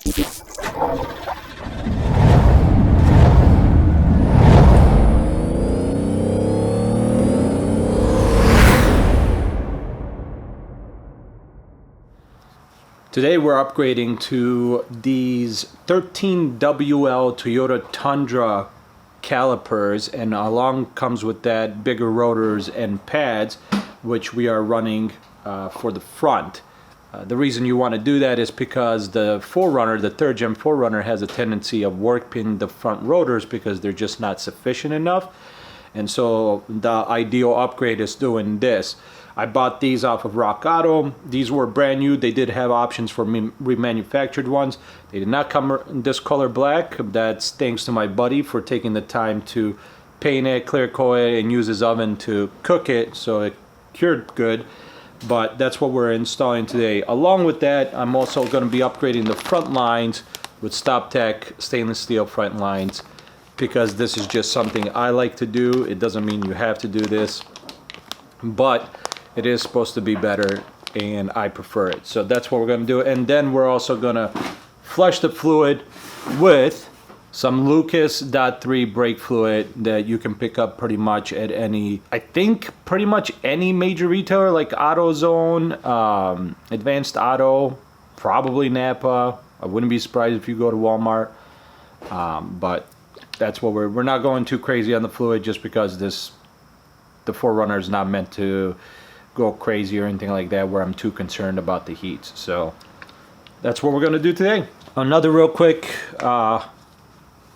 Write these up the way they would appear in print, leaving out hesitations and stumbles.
Today we're upgrading to these 13WL Toyota Tundra calipers, and along comes with that bigger rotors and pads, which we are running for the front. The reason you want to do that is because the 4Runner, the 3rd gen 4Runner, has a tendency of warping the front rotors because they're just not sufficient enough. And so the ideal upgrade is doing this. I bought these off of Rock Auto. These were brand new. They did have options for remanufactured ones. They did not come in this color black. That's thanks to my buddy for taking the time to paint it, clear coat it, and use his oven to cook it so it cured good. But that's what we're installing today. Along with that, I'm also going to be upgrading the front lines with STOPTECH stainless steel front lines, because this is just something I like to do. It doesn't mean you have to do this, but it is supposed to be better and I prefer it. So that's what we're going to do. And then we're also going to flush the fluid with some Lucas .3 brake fluid that you can pick up pretty much at any, I think pretty much any major retailer like AutoZone, Advanced Auto, probably Napa. I wouldn't be surprised if you go to Walmart. But that's what we're not going too crazy on the fluid, just because the 4Runner is not meant to go crazy or anything like that where I'm too concerned about the heat. So that's what we're going to do today. Another real quick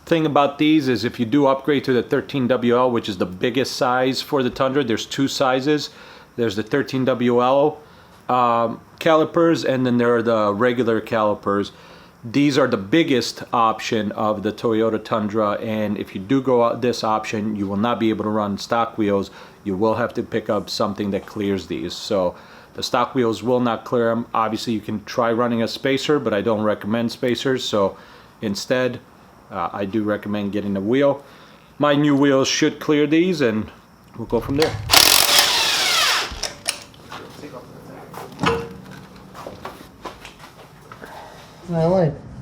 thing about these is if you do upgrade to the 13WL, which is the biggest size for the Tundra, there's two sizes. There's the 13WL calipers, and then there are the regular calipers. These are the biggest option of the Toyota Tundra, and if you do go out this option, you will not be able to run stock wheels. You will have to pick up something that clears these. So the stock wheels will not clear them. Obviously you can try running a spacer, but I don't recommend spacers. So instead I do recommend getting a wheel. My new wheels should clear these, and we'll go from there.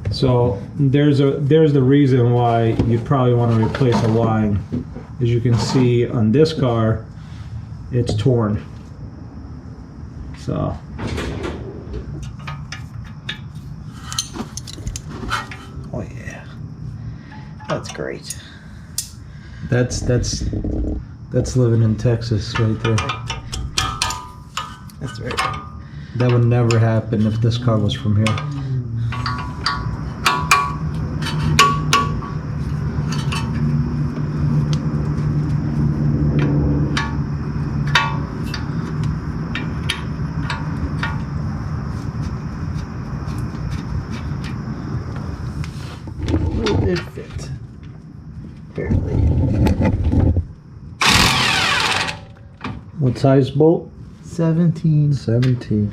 So there's the reason why you'd probably want to replace a line. As you can see on this car, it's torn. So oh yeah, that's great. That's living in Texas right there. That's right. That would never happen if this car was from here. It fit. Barely. What size bolt? 17. 17.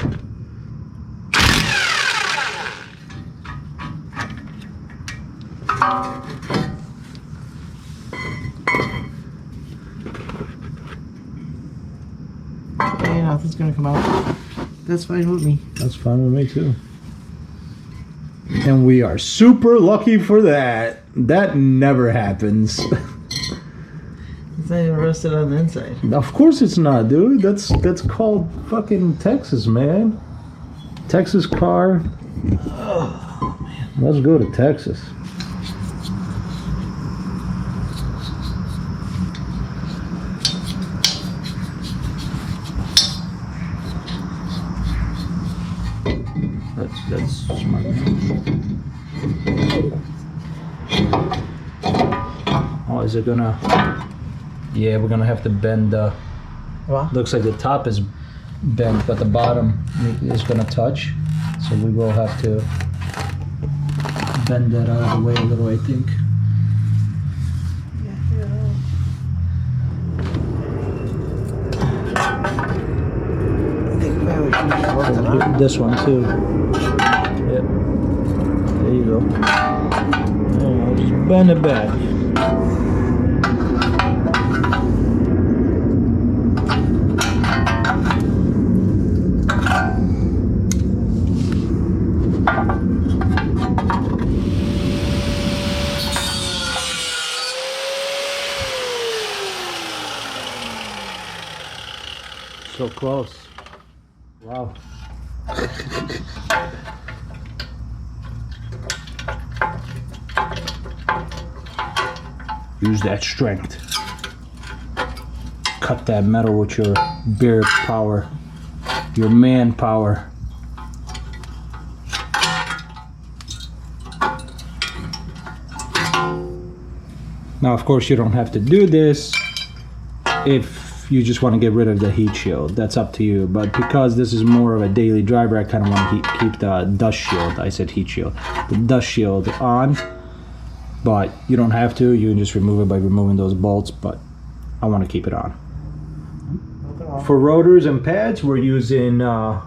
Hey, nothing's gonna come out. That's fine with me. That's fine with me too. And we are super lucky for that. That never happens. It's not even rusted on the inside. Of course it's not, dude. That's called fucking Texas, man. Texas car. Oh, man. Let's go to Texas. That's smart. Oh, is it gonna? Yeah, we're gonna have to bend. What? Looks like the top is bent, but the bottom is gonna touch. So we will have to bend that out of the way a little, I think. I think maybe we should work it out. This one too. Yep. There you go. There you go. Just bend it back. so close. Wow. Use that strength. Cut that metal with your bear power, your man power. Now, of course, you don't have to do this if you just want to get rid of the heat shield. That's up to you. But because this is more of a daily driver, I kind of want to keep the dust shield. I said heat shield. The dust shield on. But you don't have to. You can just remove it by removing those bolts. But I want to keep it on. For rotors and pads, we're using R1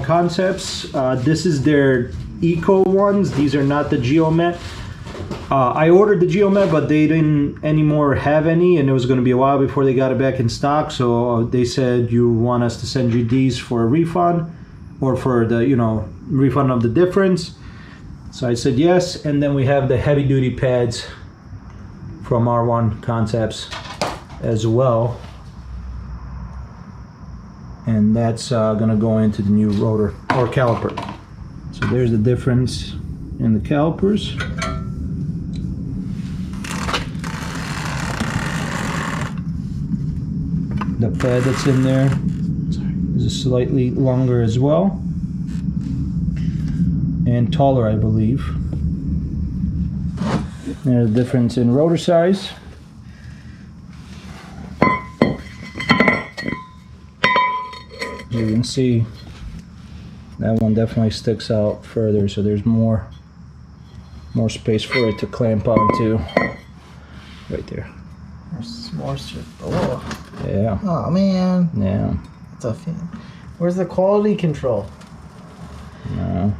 Concepts. This is their Eco ones. These are not the Geomet. I ordered the Geomet, but they didn't anymore have any, and it was going to be a while before they got it back in stock. So they said, you want us to send you these for a refund, or for the, you know, refund of the difference. So I said yes, and then we have the heavy duty pads from R1 Concepts as well. And that's gonna go into the new rotor or caliper. So there's the difference in the calipers. The pad that's in there is slightly longer as well, and taller, I believe. There's a difference in rotor size. You can see that one definitely sticks out further, so there's more space for it to clamp onto right there. There's more shit. Oh. Yeah. Oh man. Yeah. That's a fan. Where's the quality control? No.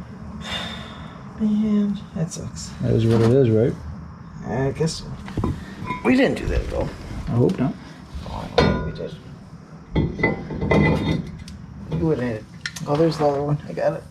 Man, that sucks. That is what it is, right? I guess so. We didn't do that though. I hope not. Oh, I don't think we did. You would have hit it. Oh, there's the other one. I got it.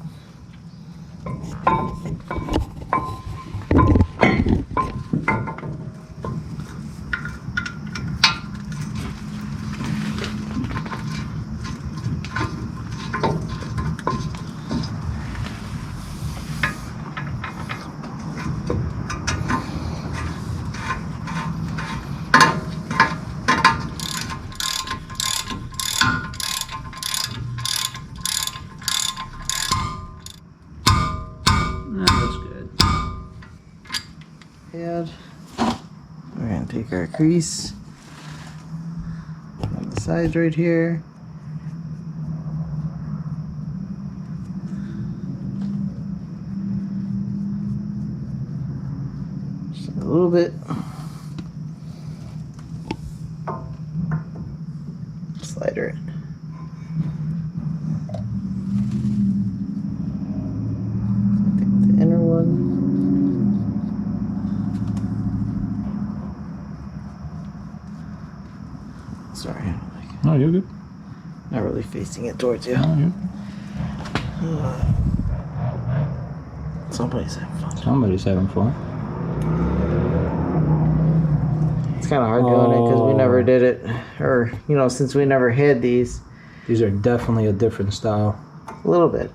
Pad. We're gonna take our crease on the sides right here. Just a little bit. Slide her in. The inner one. Sorry, I don't like it. No, you're good. Not really facing it towards you. No, Somebody's having fun. somebody's having fun. It's kind of hard doing it because we never did it. Or, you know, since we never had these. These are definitely a different style. A little bit.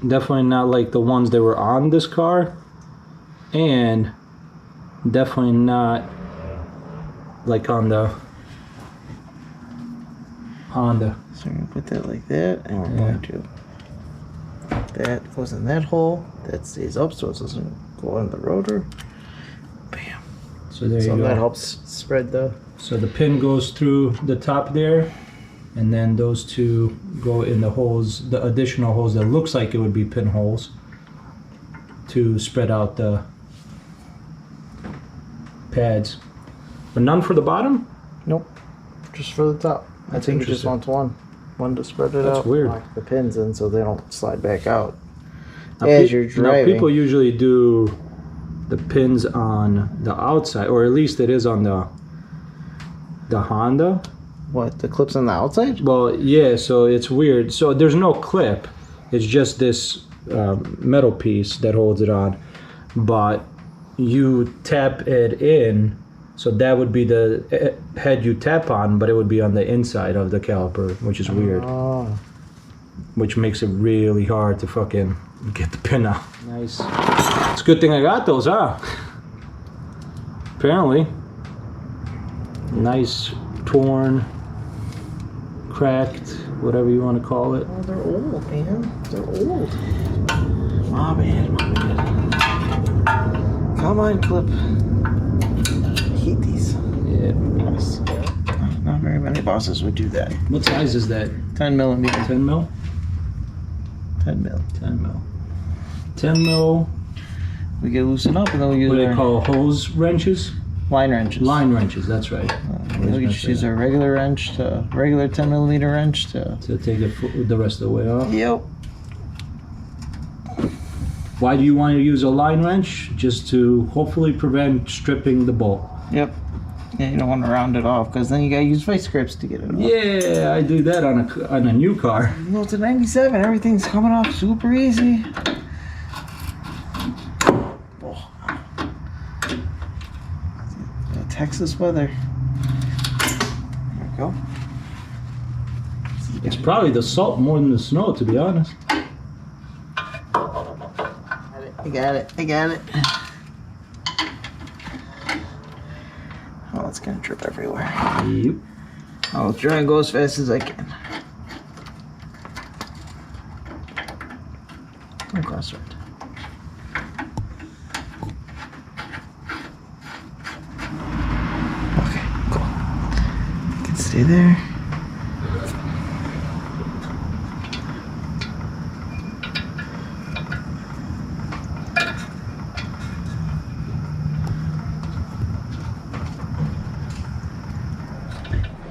Definitely not like the ones that were on this car, and definitely not like on the Honda. So we're going to put that like that, and we're going to... That goes in that hole. That stays up so it doesn't go in the rotor. Bam. So there you So go. that helps spread the... So the pin goes through the top there, and then those two go in the holes, the additional holes that looks like it would be pinholes, to spread out the pads. But none for the bottom? Nope. Just for the top. I That's think it just interesting. wants one to spread it That's out. weird. Lock the pins in so they don't slide back out. Now, As you're driving. Now people usually do the pins on the outside, or at least it is on the Honda. What, the clips on the outside? Well, yeah, so it's weird. So there's no clip. It's just this metal piece that holds it on. But you tap it in So that would be the head you tap on, but it would be on the inside of the caliper, which is weird. Oh. Which makes it really hard to fucking get the pin out. Nice. It's a good thing I got those, huh? Apparently. Nice, torn, cracked, whatever you want to call it. Oh, they're old, man. They're old. My bad, my bad. Come on, clip. I hate these. Yeah. Yes. Not very many bosses would do that. What size is that? 10 millimeter. 10 mil? 10 mil. 10 mil. 10 mil. We get loosen up and then we use What do they our call hose wrenches? line wrenches. Line wrenches, that's right. We just use our regular wrench to regular 10 millimeter wrench to. To take it the rest of the way off. Yep. Why do you want to use a line wrench? Just to hopefully prevent stripping the bolt. Yep. Yeah, you don't want to round it off because then you gotta use vice grips to get it off. Yeah, I do that on a new car. You know, it's a 97. Everything's coming off super easy. Oh. Texas weather. There we go. It's probably the salt more than the snow, to be honest. I got it. I got it. Oh, it's gonna drip everywhere. Yep. I'll try and go as fast as I can. Don't cross it. Okay, cool. You can stay there.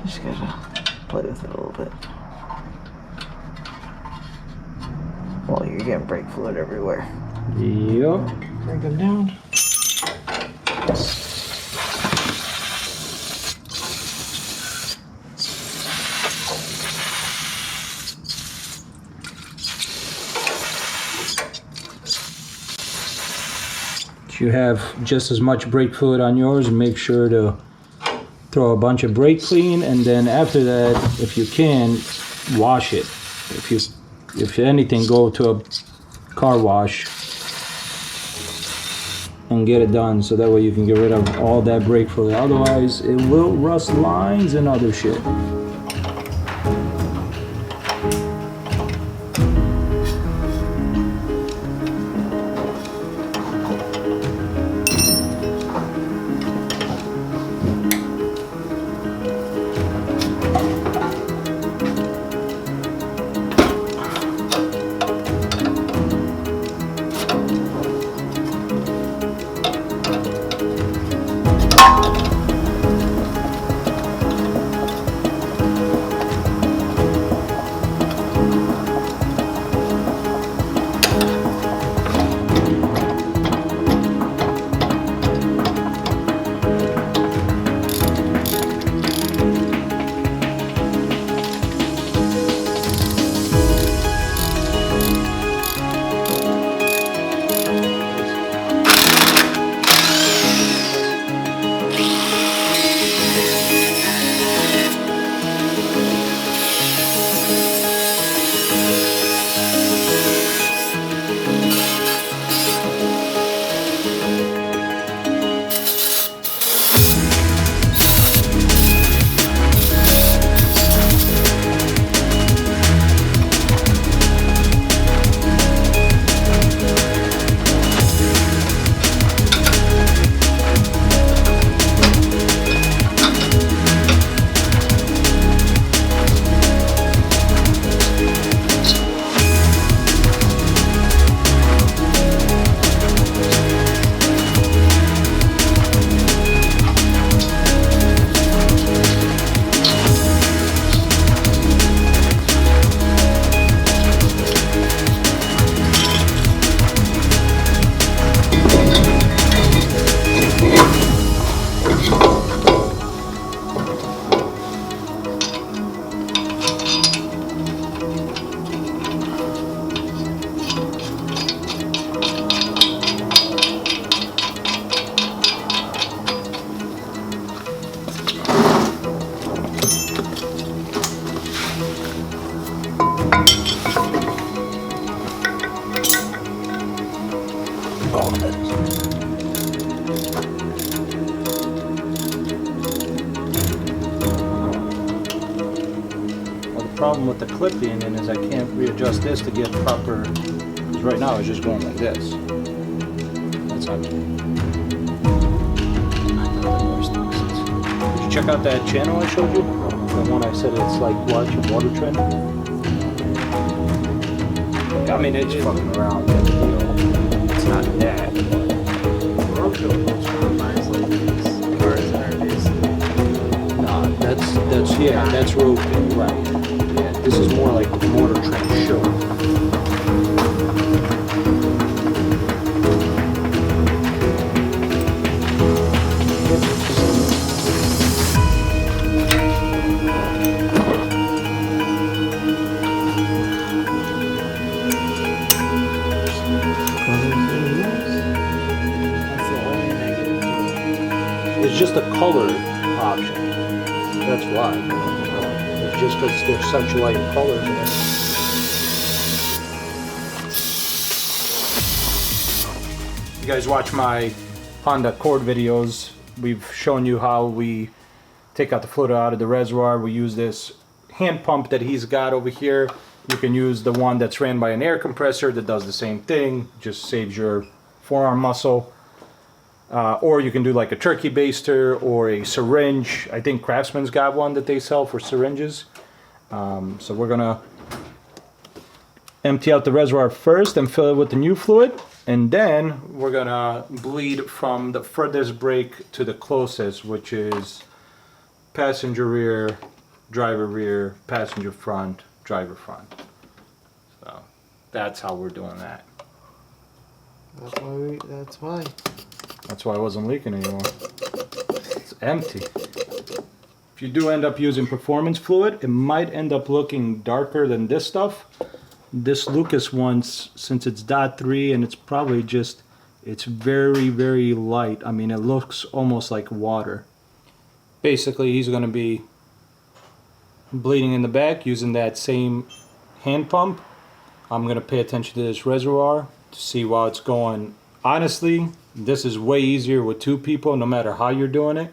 Just gotta play with it a little bit. Well, you're getting brake fluid everywhere. Yep. Bring them down. You have just as much brake fluid on yours, and make sure to throw a bunch of brake clean, and then after that, if you can, wash it. If anything, go to a car wash and get it done, so that way you can get rid of all that brake fluid. Otherwise, it will rust lines and other shit. Well, the problem with the clip being in is I can't readjust this to get proper, because right now it's just going like this. That's not Did you check out that channel I showed you? The one I said it's like watching water trend? I mean, it's fucking around. It's not that. That's roping, right? Yeah, this is more like the motor trend show. It's just a color option. That's why. It's just because there's such light colors in it. You guys watch my Honda Accord videos. We've shown you how we take out the fluid out of the reservoir. We use this hand pump that he's got over here. You can use the one that's ran by an air compressor that does the same thing. Just saves your forearm muscle. Or you can do like a turkey baster or a syringe. I think Craftsman's got one that they sell for syringes. So we're gonna empty out the reservoir first and fill it with the new fluid. And then we're gonna bleed from the furthest brake to the closest, which is passenger rear, driver rear, passenger front, driver front. So that's how we're doing that. That's why it wasn't leaking anymore. It's empty. If you do end up using performance fluid, it might end up looking darker than this stuff. This Lucas one, since it's .3 and it's probably just, it's very, very light. I mean, it looks almost like water. Basically, he's going to be bleeding in the back using that same hand pump. I'm going to pay attention to this reservoir to see while it's going. Honestly, this is way easier with two people, no matter how you're doing it.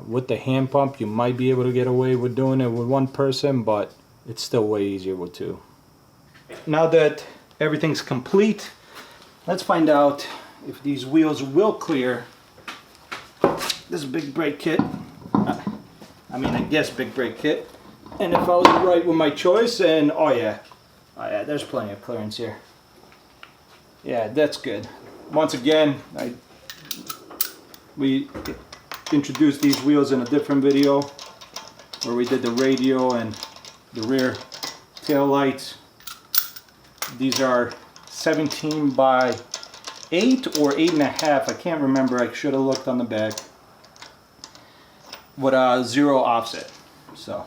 With the hand pump, you might be able to get away with doing it with one person, but it's still way easier with two. Now that everything's complete, let's find out if these wheels will clear this big brake kit. I mean, I guess big brake kit. And if I was right with my choice, and oh yeah, there's plenty of clearance here. Yeah, that's good. Once again, we introduced these wheels in a different video where we did the radio and the rear tail lights. These are 17 by 8 or 8.5. I can't remember. I should have looked on the back. With a 0 offset. So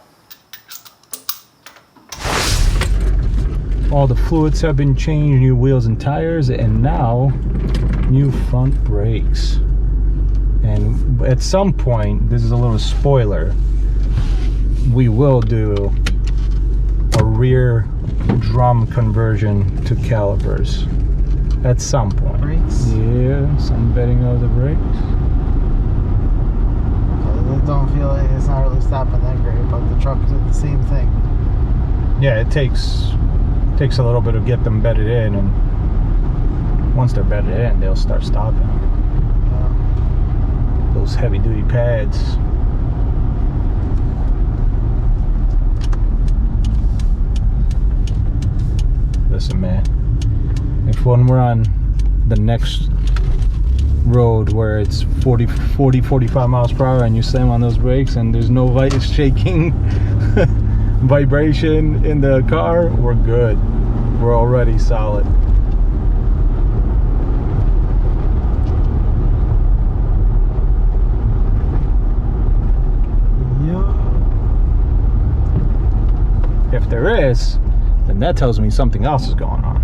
all the fluids have been changed, new wheels and tires, and now new front brakes. And at some point, this is a little spoiler, we will do a rear drum conversion to calipers at some point. Brakes? Yeah, some bedding of the brakes. I don't feel like it's not really stopping that great, but the truck did the same thing. Yeah, it takes a little bit to get them bedded in, and once they're bedded in, they'll start stopping. Yeah. Those heavy duty pads. Listen, man, if when we're on the next road where it's 45 miles per hour and you slam on those brakes and there's no shaking vibration in the car, we're good. We're already solid. Yeah. If there is, then that tells me something else is going on.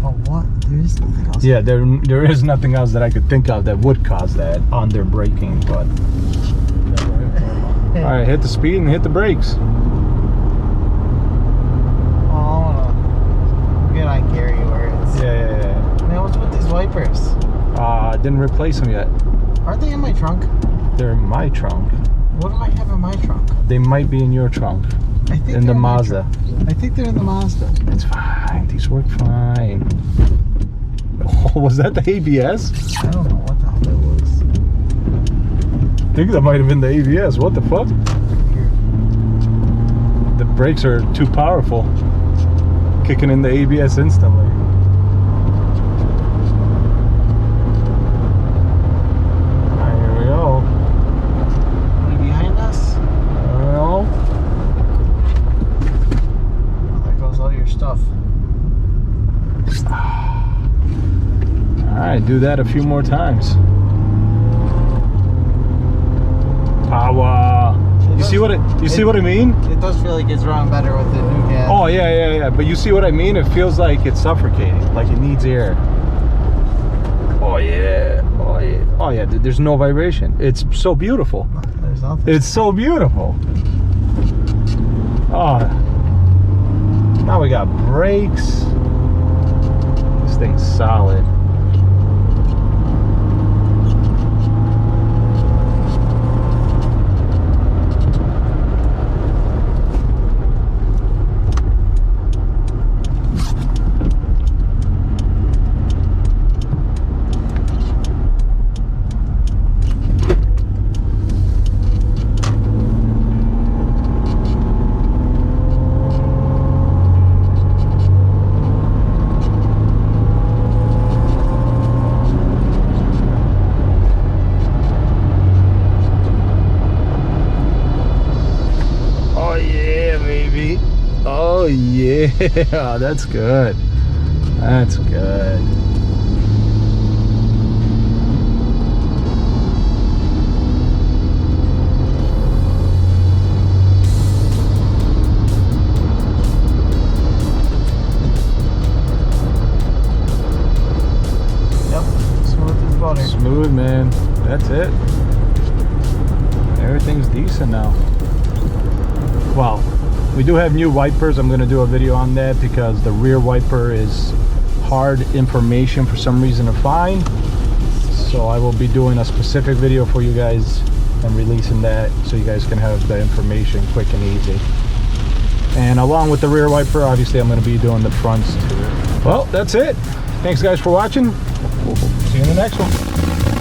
Oh, what? There is nothing else? Yeah, there is nothing else that I could think of that would cause that on their braking, but all right, hit the speed and hit the brakes. Oh, I wanna didn't replace them yet. Aren't they in my trunk? They're in my trunk. What do I have in my trunk? They might be in your trunk. I think In the Mazda. I think they're in the Mazda. It's fine. These work fine. Oh, was that the ABS? I don't know what the hell that was. I think that might have been the ABS. What the fuck? The brakes are too powerful. Kicking in the ABS instantly. Alright, here we go. Are they behind us? Well, There goes all your stuff. alright, do that a few more times. Power. You see what I mean? It does feel like it's running better with the new gas. Oh yeah. But you see what I mean? It feels like it's suffocating, like it needs air. Oh yeah. There's no vibration. It's so beautiful. There's nothing. It's so beautiful. Oh. Now we got brakes. This thing's solid. Oh yeah, that's good. That's good. Yep, smooth as butter. Smooth, man. That's it. Everything's decent now. Wow. We do have new wipers. I'm going to do a video on that because the rear wiper is hard information for some reason to find. So I will be doing a specific video for you guys and releasing that so you guys can have the information quick and easy. And along with the rear wiper, obviously I'm going to be doing the fronts too. Well, that's it. Thanks guys for watching. See you in the next one.